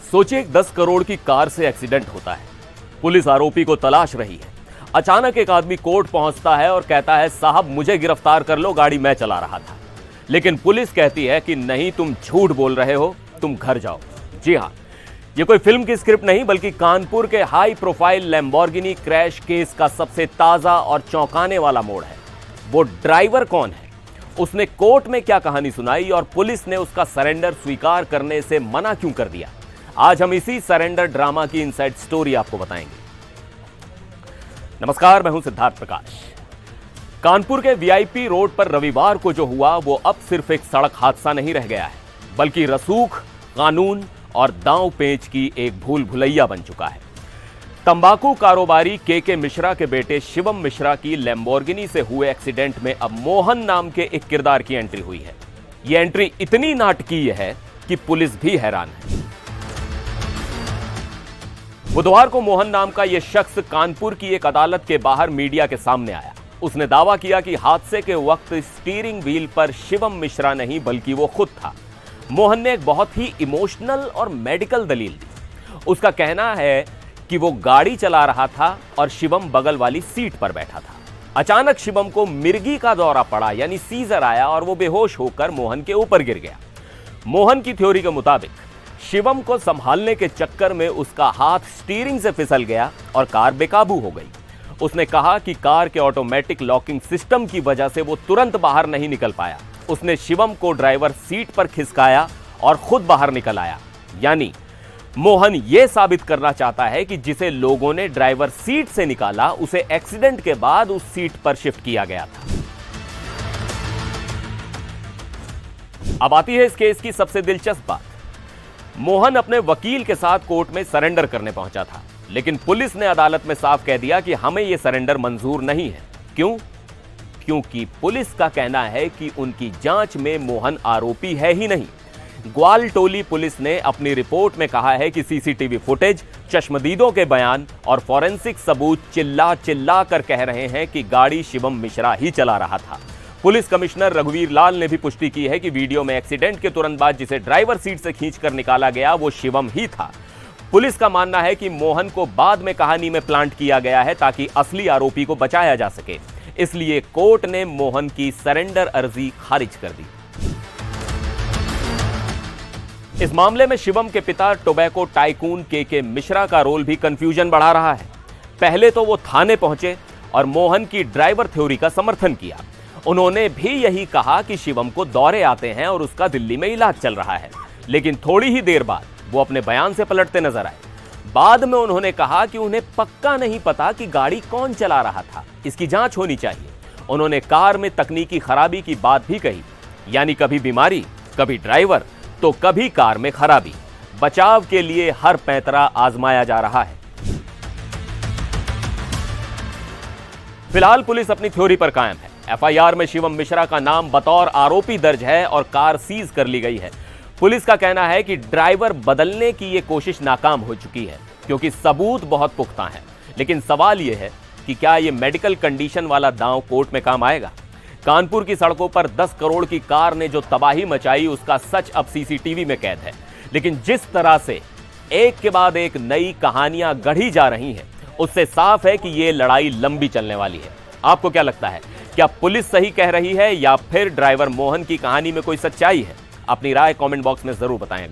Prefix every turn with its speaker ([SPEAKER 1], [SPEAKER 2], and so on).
[SPEAKER 1] सोचिए 10 करोड़ की कार से एक्सीडेंट होता है। पुलिस आरोपी को तलाश रही है। अचानक एक आदमी कोर्ट पहुंचता है और कहता है, साहब मुझे गिरफ्तार कर लो, गाड़ी मैं चला रहा था। लेकिन पुलिस कहती है कि नहीं, तुम झूठ बोल रहे हो, तुम घर जाओ। जी हां, ये कोई फिल्म की स्क्रिप्ट नहीं, बल्कि कानपुर के high profile Lamborghini crash case का सबसे ताजा और चौंकाने वाला मोड़ है। वो ड्राइवर कौन है, उसने कोर्ट में क्या कहानी सुनाई और पुलिस ने उसका सरेंडर स्वीकार करने से मना क्यों कर दिया। आज हम इसी सरेंडर ड्रामा की इनसाइड स्टोरी आपको बताएंगे। नमस्कार, मैं हूं सिद्धार्थ प्रकाश। कानपुर के वीआईपी रोड पर रविवार को जो हुआ वो अब सिर्फ एक सड़क हादसा नहीं रह गया है, बल्कि रसूख, कानून और दांव पेच की एक भूल भुलैया बन चुका है। तंबाकू कारोबारी के मिश्रा के बेटे शिवम मिश्रा की लैम्बोर्गिनी से हुए एक्सीडेंट में अब मोहन नाम के एक किरदार की एंट्री हुई है। यह एंट्री इतनी नाटकीय है कि पुलिस भी हैरान है। बुधवार को मोहन नाम का यह शख्स कानपुर की एक अदालत के बाहर मीडिया के सामने आया। उसने दावा किया कि हादसे के वक्त स्टीयरिंग व्हील पर शिवम मिश्रा नहीं बल्कि वो खुद था। मोहन ने एक बहुत ही इमोशनल और मेडिकल दलील दी। उसका कहना है कि वो गाड़ी चला रहा था और शिवम बगल वाली सीट पर बैठा था। अचानक शिवम को मिर्गी का दौरा पड़ा, यानी सीजर आया और वो बेहोश होकर मोहन के ऊपर गिर गया। मोहन की थ्योरी के मुताबिक शिवम को संभालने के चक्कर में उसका हाथ स्टीयरिंग से फिसल गया और कार बेकाबू हो गई। उसने कहा कि कार के ऑटोमेटिक लॉकिंग सिस्टम की वजह से वो तुरंत बाहर नहीं निकल पाया। उसने शिवम को ड्राइवर सीट पर खिसकाया और खुद बाहर निकल आया। यानी मोहन यह साबित करना चाहता है कि जिसे लोगों ने ड्राइवर सीट से निकाला उसे एक्सीडेंट के बाद उस सीट पर शिफ्ट किया गया था। अब आती है इस केस की सबसे दिलचस्प बात। मोहन अपने वकील के साथ कोर्ट में सरेंडर करने पहुंचा था, लेकिन पुलिस ने अदालत में साफ कह दिया कि हमें यह सरेंडर मंजूर नहीं है। क्यों? क्योंकि पुलिस का कहना है कि उनकी जांच में मोहन आरोपी है ही नहीं। ग्वालटोली पुलिस ने अपनी रिपोर्ट में कहा है कि सीसीटीवी फुटेज, चश्मदीदों के बयान और फॉरेंसिक सबूत चिल्ला चिल्ला कर कह रहे हैं कि गाड़ी शिवम मिश्रा ही चला रहा था। पुलिस कमिश्नर रघुवीर लाल ने भी पुष्टि की है कि वीडियो में एक्सीडेंट के तुरंत बाद जिसे ड्राइवर सीट से खींचकर निकाला गया वो शिवम ही था। पुलिस का मानना है कि मोहन को बाद में कहानी में प्लांट किया गया है ताकि असली आरोपी को बचाया जा सके। इसलिए कोर्ट ने मोहन की सरेंडर अर्जी खारिज कर दी। इस मामले में शिवम के पिता टोबैको टाइकून के मिश्रा का रोल भी कंफ्यूजन बढ़ा रहा है। पहले तो वो थाने पहुंचे और मोहन की ड्राइवर थ्योरी का समर्थन किया। उन्होंने भी यही कहा कि शिवम को दौरे आते हैं और उसका दिल्ली में इलाज चल रहा है, लेकिन थोड़ी ही देर बाद वो अपने बयान से पलटते नजर आए। बाद में उन्होंने कहा कि उन्हें पक्का नहीं पता कि गाड़ी कौन चला रहा था, इसकी जांच होनी चाहिए। उन्होंने कार में तकनीकी खराबी की बात भी कही, यानी कभी बीमारी, कभी ड्राइवर, तो कभी कार में खराबी। बचाव के लिए हर पैंतरा आजमाया जा रहा है। फिलहाल पुलिस अपनी थ्योरी पर कायम है। एफआईआर में शिवम मिश्रा का नाम बतौर आरोपी दर्ज है और कार सीज कर ली गई है। पुलिस का कहना है कि ड्राइवर बदलने की यह कोशिश नाकाम हो चुकी है क्योंकि सबूत बहुत पुख्ता हैं। लेकिन सवाल यह है कि क्या यह मेडिकल कंडीशन वाला दांव कोर्ट में काम आएगा? कानपुर की सड़कों पर 10 करोड़ की कार ने जो तबाही मचाई उसका सच अब सीसीटीवी में कैद है। लेकिन जिस तरह से एक के बाद एक नई कहानियां गढ़ी जा रही हैं, उससे साफ है कि यह लड़ाई लंबी चलने वाली है। आपको क्या लगता है? क्या पुलिस सही कह रही है या फिर ड्राइवर मोहन की कहानी में कोई सच्चाई है? अपनी राय कमेंट बॉक्स में जरूर बताएं।